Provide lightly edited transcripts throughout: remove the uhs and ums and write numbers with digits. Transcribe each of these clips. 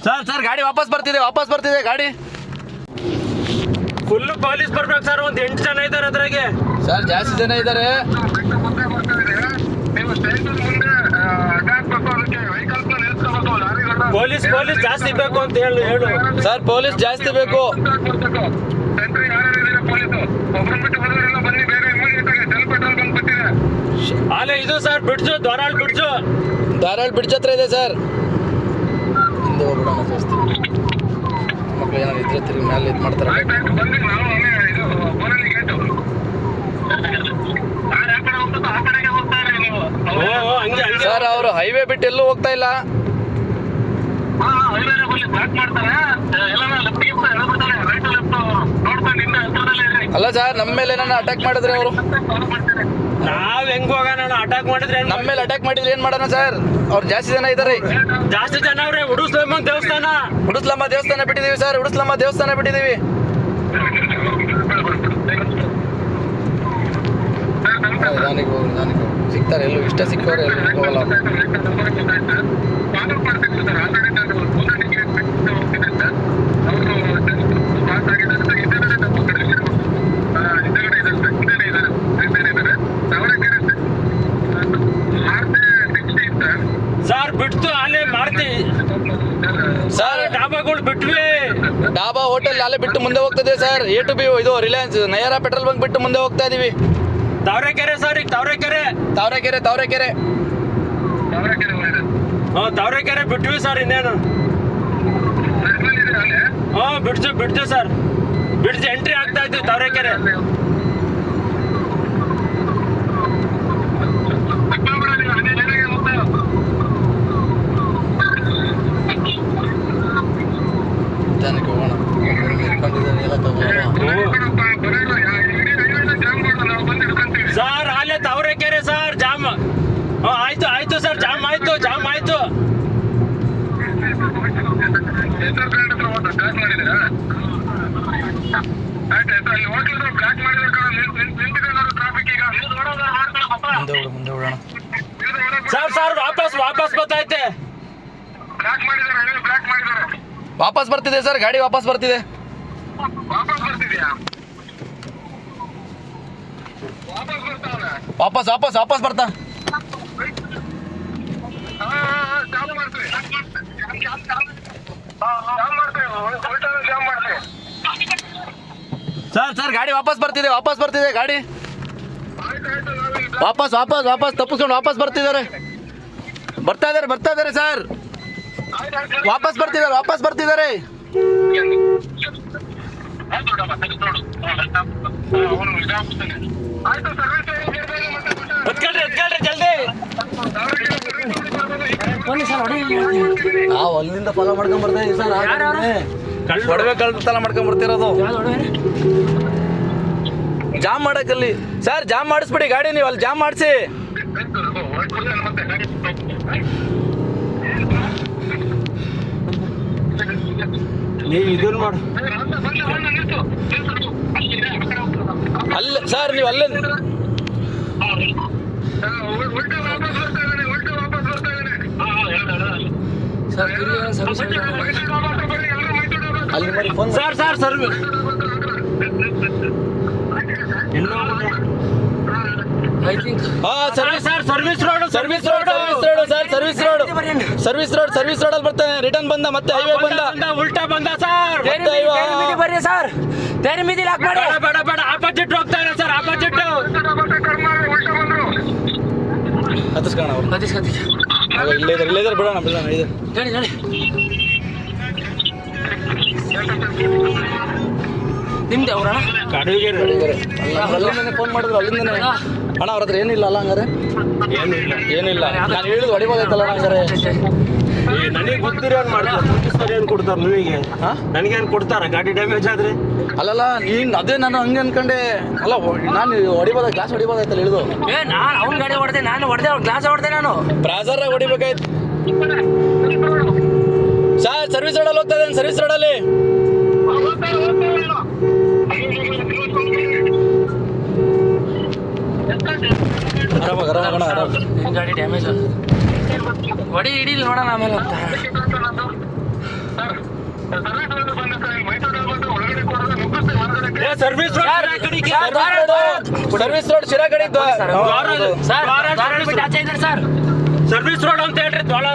Sir ಗಾಡಿ ವಾಪಸ್ ಬರ್ತಿದೆ ಗಾಡಿ. ಫುಲ್ ಪೊಲೀಸ್ ಬರ್ಬೇಕು ಸರ್. ಒಂದ್ 8 ಜನ ಇದ್ದಾರೆ ಅದ್ರಾಗೆ. ಸರ್ ಜಾಸ್ತಿ ಜನ ಇದ್ದಾರೆ. ಪೊಲೀಸ್ ಜಾಸ್ತಿ ಬೇಕು ಅಂತ ಹೇಳು. ಸರ್ ಪೊಲೀಸ್ ಜಾಸ್ತಿ ಬೇಕು. ಅಲ್ಲೇ ಇದು ಸರ್ ಬಿಡ್ಜು, ಧಾರಾಳ್ ಬ್ರಿಡ್ಜ್ ಹತ್ರ ಇದೆ ಸರ್. ಹಿಂದೆ ಹೋಗ್ಬಿಡೋಣ ಜಾಸ್ತಿ. ಮಕ್ಳು ಏನಾದ್ರು ಇದ್ರೆ ತಿರುಗಿ ಮೇಲೆ ಇದು ಮಾಡ್ತಾರೆ. ಸರ್ ಅವರು ಹೈವೇ ಬಿಟ್ಟು ಎಲ್ಲೂ ಹೋಗ್ತಾ ಇಲ್ಲ. ಅಲ್ಲ ಸರ್, ನಮ್ಮ ಮೇಲೆ ಏನಾರ ಅಟ್ಯಾಕ್ ಮಾಡಿದ್ರೆ ಅವರು, ನಾವ್ ಹೆಂಗ್ ಹೋಗೋಣ? ಅಟ್ಯಾಕ್ ಮಾಡಿದ್ರೆ ನಮ್ಮ ಮೇಲೆ ಅಟ್ಯಾಕ್ ಮಾಡಿದ್ರೆ ಏನ್ ಮಾಡೋಣ ಸರ್? ಅವ್ರು ಜಾಸ್ತಿ ಜನ ಇದಾರೆ. ಜಾಸ್ತಿ ಜನ ಅವ್ರೆ. ಉಡುಸ್ಲಮ್ಮ ದೇವಸ್ಥಾನ ಬಿಟ್ಟಿದೀವಿ ಸರ್. ಉಡುಸ್ಲಮ್ಮ ದೇವಸ್ಥಾನ ಬಿಟ್ಟಿದೀವಿ. ನಿಧಾನಿಗೆ ಹೋಗಿ ಸಿಗ್ತಾರೆ. ಎಲ್ಲೂ ಇಷ್ಟ ಸಿಕ್ಕವ್ರೆ ಎಲ್ಲೂ ಹೋಗಲ್ಲ. ಸರ್ ಬಿಡ್ತು ಅಲ್ಲೇ ಮಾಡ್ತಿ ಸರ್. ಡಾಬಾಗಳು ಬಿಟ್ವಿ. ಡಾಬಾ ಹೋಟೆಲ್ ಅಲ್ಲೇ ಬಿಟ್ಟು ಮುಂದೆ ಹೋಗ್ತದೆ ಸರ್. ಎ ಟು ಬಿ ಇದು ರಿಲಯನ್ಸ್ ನಯರಾ ಪೆಟ್ರೋಲ್ ಬಂಕ್ ಬಿಟ್ಟು ಮುಂದೆ ಹೋಗ್ತಾ ಇದೀವಿ. ತಾವರೆಕೆರೆ ಸರ್. ಈಗ ತಾವರೆಕೆರೆ ತಾವರೆಕೆರೆ ಬಿಟ್ವಿ ಸರ್. ಇನ್ನೇನು ಬಿಡ್ಜು ಸರ್. ಬಿಡ್ಜು ಎಂಟ್ರಿ ಆಗ್ತಾ ಇದ್ವಿ ತಾವರೆಕೆರೆ. ನಿಧಾನಕ್ಕೆ ಹೋಗೋಣ. ಸರ್ ಅಲ್ಲೇ ತಾವರೆಕೆರೆ ಸರ್ ಜಾಮ್. ಆಯ್ತು ಸರ್, ಜಾಮ್ ಆಯ್ತು. ಮುಂದೆ ಹೋಗೋಣ ಸರ್. ವಾಪಸ್ ಗೊತ್ತೈತೆ. ವಾಪಸ್ ಬರ್ತಿದೆ ಸರ್. ಗಾಡಿ ವಾಪಸ್ ಬರ್ತಿದೆ. ವಾಪಸ್ ಬರ್ತಾ. ಸರ್ ಗಾಡಿ ವಾಪಸ್ ಬರ್ತಿದೆ ಗಾಡಿ. ವಾಪಸ್ ತಪ್ಪಿಸ್ಕೊಂಡು ವಾಪಸ್ ಬರ್ತಾ ಇದಾರೆ ಸರ್. ವಾಪಸ್ ಬರ್ತಿದ್ದಾರೆ. ಎತ್ಕೊಳ್ರಿ ಜಲ್ದಿ. ನಾವು ಅಲ್ಲಿಂದ ಫಾಲೋ ಮಾಡ್ಕೊಂಡ್ ಬರ್ತಾ ಇದೀವಿ ಸರ್. ಒಡವೆ ಕಳ್ತನ ಮಾಡ್ಕೊಂಡ್ ಬರ್ತಿರೋದು. ಜಾಮ್ ಮಾಡಕ್ಕಲ್ಲಿ ಸರ್. ಜಾಮ್ ಮಾಡಿಸ್ಬಿಡಿ ಗಾಡಿ. ನೀವು ಅಲ್ಲಿ ಜಾಮ್ ಮಾಡಿಸಿ. ನೀವು ಇದನ್ನ ಮಾಡು. ಅಲ್ಲ ಸರ್, ನೀವು ಅಲ್ಲೇ ಅಲ್ಲಿ ಮಾಡಿ phone. Sir service service road ಅಲ್ಲಿ ಬರ್ತಾನೆ. ರಿಟರ್ನ್ ಬಂದ, ಮತ್ತೆ ಹೈವೇ ಬಂದ, ಉಲ್ಟಾ ಬಂದ ಸರ್. ಬರ್ರಿ ಸರ್. ತೇರಿ ಮಿದಿ ಲಾಕ್ ಮಾಡಿ. ಬೇಡ ಆಪೋಸಿಟ್ ಹೋಗ್ತಾನೆ ಸರ್. ಆಪೋಸಿಟ್ ಹತ್ತಿಸ್ಕೋಣ ಅವ್ರು. ಇಲ್ಲೇ ಇದ್ದಾರೆ ಬಿಡೋಣ ಇದೆ. ಹೇಳಿ ನಿಮ್ದು ಅವ್ರ ಅಲ್ಲಿಂದನೇ ಫೋನ್ ಮಾಡಿದ್ರು. ಅಲ್ಲಿಂದನೇ ಅಣ್ಣ ಅವ್ರ ಹತ್ರ ಏನಿಲ್ಲ ಅಲ್ಲ ಹಂಗಾರೆ? ಏನಿಲ್ಲ. ನಾನು ಹೇಳಿದ್ ಹೊಡಿಬೋದೈತಲ್ಲ ಹಂಗಾರೆ. ನನಗೆ ಗೊತ್ತಿರೋ ಮಾಡ್ತಾರೆ. ಏನು ಕೊಡ್ತಾರೆ ನಿಮಗೆ? ನನಗೇನು ಕೊಡ್ತಾರ ಗಾಡಿ ಡ್ಯಾಮೇಜ್ ಆದ್ರೆ? ಅಲ್ಲಲ್ಲ, ನೀನ್ ಅದೇ ನಾನು ಹಂಗೆ ಅನ್ಕೊಂಡೆ. ಅಲ್ಲ ನಾನು ಹೊಡಿಬೋದ, ಗ್ಲಾಸ್ ಹೊಡಿಬೋದಾಯ್ತಲ್ಲ ಹಿಡಿದು. ನಾನು ಅವ್ನ ಗಾಡಿ ಹೊಡೆದೆ, ನಾನು ಹೊಡೆದೆ, ಗ್ಲಾಸ್ ಹೊಡೆದೆ. ನಾನು ಬ್ರಾಸರ್ ಹೊಡಿಬೇಕಾಯ್ತು ಸರ್. ಸರ್ವಿಸ್ ರೋಡಲ್ಲಿ ಹೋಗ್ತಾ ಇದ್ದೇನೆ. ಸರ್ವಿಸ್ ರೋಡಲ್ಲಿ ಆರಾಮಾಗಿ ಆರಾಮಾಗೋಣ ಆರಾಮ. ನಿನ್ನ ಗಾಡಿ ಡ್ಯಾಮೇಜ್ ಹೊಡಿ ಹಿಡೀಲಿ ನೋಡೋಣ ಆಮೇಲೆ ಅಂತ ಸರ್ವಿಸ್ ಸರ್ವಿಸ್ ರೋಡ್ ಶಿರಾ ಕಡೆ ಇದ್ದು. ಸರ್ ಬಿಟ್ಟು ಆಚೆ ಇದ್ದಾರೆ ಸರ್. ಸರ್ವಿಸ್ ರೋಡ್ ಅಂತ ಹೇಳ್ರಿ ದ್ವಾಳ.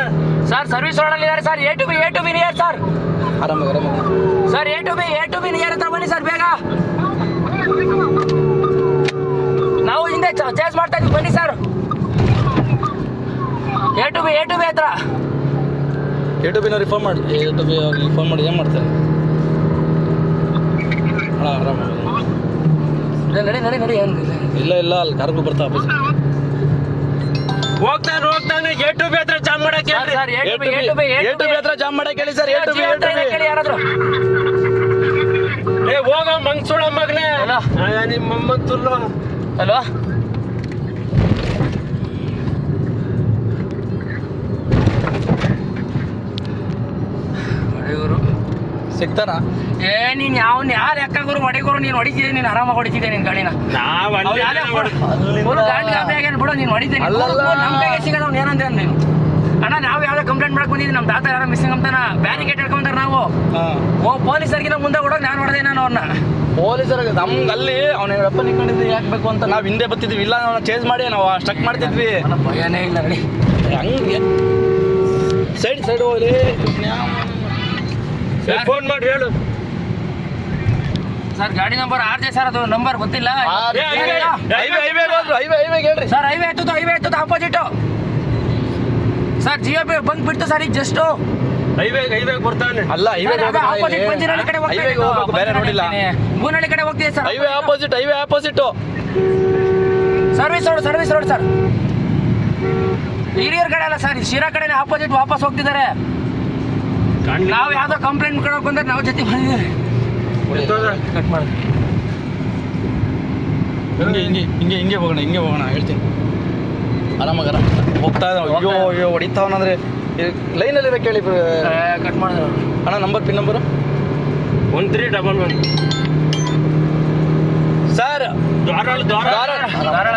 ಸರ್ ಸರ್ವಿಸ್ ರೋಡಲ್ಲಿ ಇದ್ದಾರೆ sir. A to B near sir. ಆರಾಮಾಗಿ ಆರಾಮಾಗಿ. Sir A to B near ಹತ್ರ ಬನ್ನಿ ಸರ್ ಬೇಗ. ನಾವು ಹಿಂದೆ ಚೇಂಜ್ ಮಾಡ್ತಾ ಇದ್ವಿ ಬನ್ನಿ ಸರ್. ಎ ಟು ಬಿ ಹತ್ರ ಯೂಟ್ಯೂಬಿನವ್ರಿಗೆ ಫೋನ್ ಮಾಡಿ. ಯೂಟ್ಯೂಬಿಗೆ ಫೋನ್ ಮಾಡಿ ಏನು ಮಾಡ್ತಾರೆ ಅಣ್ಣ ಆರಾಮಾಗಿ. ನಡಿ ಏನಿಲ್ಲ. ಇಲ್ಲ ಅಲ್ಲಿ ಕಾರ್ಗಳು ಬರ್ತಾ ಆಫೀಸ್. ಹೋಗ್ತಾನೆ ಎ ಟು ಬಿ ಹತ್ರ ಜಾಮ್ ಮಾಡಕ್ಕೆ ಹೇಳ್ರಿ. ಸರ್ ಎ ಟು ಬಿ ಹತ್ರ ಜಾಮ್ ಮಾಡಕ್ಕೆ ಹೇಳಿ ಸರ್. ಎ ಟು ಬಿ ಯಾರಾದ್ರು ಏ ಹೋಗೋ ಮಂಗ್ಸುಳ ಮಗನೇ. ಹಲೋ. ನಿಮ್ಮ ಮೊಮ್ಮತ್ತುಲ್ಲು. ಹಲೋ ಹೊಡೆಯೂರು ಸಿಗ್ತಾನ? ಏ ನೀನ್ ಯಾರು ಲೆಕ್ಕಗುರು ಹೊಡೆಗುರು ನೀನು ಹೊಡಿತಿದ್ದೆ. ನೀನು ಆರಾಮಾಗಿ ಹೊಡಿತಿದ್ದೆ ನಿನ್ ಗಾಡಿನ. ನಾವ್ ಅಲ್ಲಿ ಫುಲ್ ಗಾಡಿ ಗಾಬರಿ ಆಗ್ಯಾನ ಬಿಡು. ನೀನು ಹೊಡಿತೀನಿ ನಮ್ಮ ಕೈಗೆ ಸಿಗೋದು ಅವ್ನು ಏನಂತ ನೀನು. ಅಣ್ಣ ನಾವು ಯಾವ್ದೋ ಕಂಪ್ಲೇಂಟ್ ಮಾಡಕ್ ಬಂದಿದ್ದೀವಿ. ನಮ್ಮ ತಾತ ಯಾರೋ ಮಿಸ್ಸಿಂಗ್ ಅಂತಾನ ಬ್ಯಾರಿಕೇಡ್ ಹಿಡ್ಕೊಂತಾರೆ ನಾವು. ಪೊಲೀಸರಿಗಿನ ಮುಂದೆ ಕೊಡೋದು ನಾನು ಹೊಡೆದೆ ನಾನು ಅವ್ರನ್ನ. ಪೊಲೀಸರಿಗೆ ನಮ್ಗೆ ಅಲ್ಲಿ ಅವ್ನ ರಪ್ಪ ನಿಂತ್ಕೊಂಡಿದ್ದು ಯಾಕೆ ಬೇಕು ಅಂತ ನಾವು ಹಿಂದೆ ಬರ್ತಿದ್ವಿ. ಇಲ್ಲ ನಾವು ಚೇಂಜ್ ಮಾಡಿ ನಾವು ಸ್ಟಕ್ ಮಾಡ್ತಿದ್ವಿ. ನನ್ನ ಭಯನೇ ಇಲ್ಲ ನಡಿ. ಹಂಗೆ ಸೈಡ್ ಹೋಗ್ಲಿ. ಫೋನ್ ಮಾಡಿ ಹೇಳು. ಸರ್ ಗಾಡಿ ನಂಬರ್ 6 ಸರ್. ಅದು ನಂಬರ್ ಗೊತ್ತಿಲ್ಲ ಹೇಳ್ರಿ ಸರ್. ಹೈವೇ ಎತ್ತುತ್ತು ಆಪೋಸಿಟ್ ಸರ್. ಜಿಯೋ ಬಂಕ್ ಬಿಡ್ತು ಸರ್ ಈಗ ಜಸ್ಟ್. ಹೈವೇ ಬರ್ತಾನೆ. ಅಲ್ಲ ಆಪೋಸಿಟ್ ಪಂಜಿನಹಳ್ಳಿ ಕಡೆ ಹೋಗ್ಬೇಕು, ಬೇರೆ ನೋಡಿಲ್ಲ. ಬೂನಹಳ್ಳಿ ಕಡೆ ಹೋಗ್ತಿದೆ sir. Highway opposite service road sir. ಹಿರಿಯರ್ ಕಡೆ ಅಲ್ಲ ಸರ್, ಶಿರಾ ಕಡೆ ಆಪೋಸಿಟ್ ವಾಪಸ್ ಹೋಗ್ತಿದ್ದಾರೆ. ನಾವು ಯಾವ್ದೋ ಕಂಪ್ಲೇಂಟ್ ಕೊಡೋಕೆ ಬಂದ್ರೆ ನಾವು ಜೊತೆ ಮಾಡಿದ್ದೀವಿ. ಕಟ್ ಮಾಡಿ ಹಿಂಗೆ ಹೋಗೋಣ ಹೇಳ್ತೀನಿ. ಆರಾಮಾಗಿ ಹೋಗ್ತಾ ಅಯ್ಯೋ ಹೊಡಿತಾವನಂದ್ರೆ ಲೈನಲ್ಲಿ ಕೇಳಿ. ಕಟ್ ಮಾಡಿದ್ರು ಅಣ್ಣ number pin number 1311 sir. Dharwad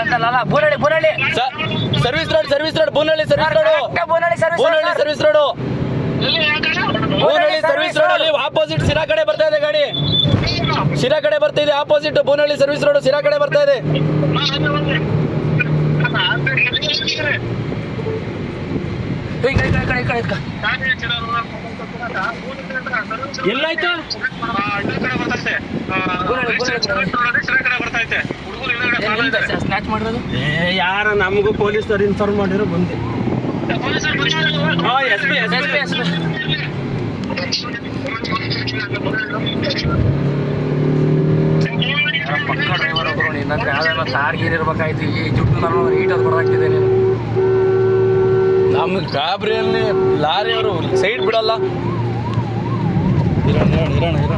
ಅಂತಲ್ಲ, Boonahalli service road Boonahalli service road. Boonahalli service road ಅಲ್ಲಿ ಆಪೋಸಿಟ್ ಸಿರಾ ಕಡೆ ಬರ್ತಾ ಇದೆ ಗಾಡಿ. ಸಿರಾ ಕಡೆ ಬರ್ತಾ ಇದೆ opposite. Boonahalli service road Sira ಕಡೆ ಬರ್ತಾ ಇದೆ. ಎಲ್ಲಾಯ್ತು? ಸ್ನ್ಯಾಚ್ ಮಾಡಿರೋದು ಯಾರ ನಮಗೂ ಪೊಲೀಸರು ಇನ್ಫಾರ್ಮ್ ಮಾಡಿರೋ ಬಂದೆ. ಪಕ್ಕ ಡ್ರೈವರ್ ಒಬ್ಬರು ನಿನ್ನಂದ್ರೆ ಯಾವ್ದಾರ ತಾರ್ಗೀರ್ ಇರ್ಬೇಕಾಯ್ತು. ಈ ಜುಟ್ಟು ನಾನು ಈಟಲ್ಲಿ ಬರಾಕ್ತಿದ್ದೆ ನೀನು. ನಮ್ಗೆ ಗಾಬರಿಯಲ್ಲಿ ಲಾರಿಯವರು ಸೈಡ್ ಬಿಡಲ್ಲ. ಇರೋಣ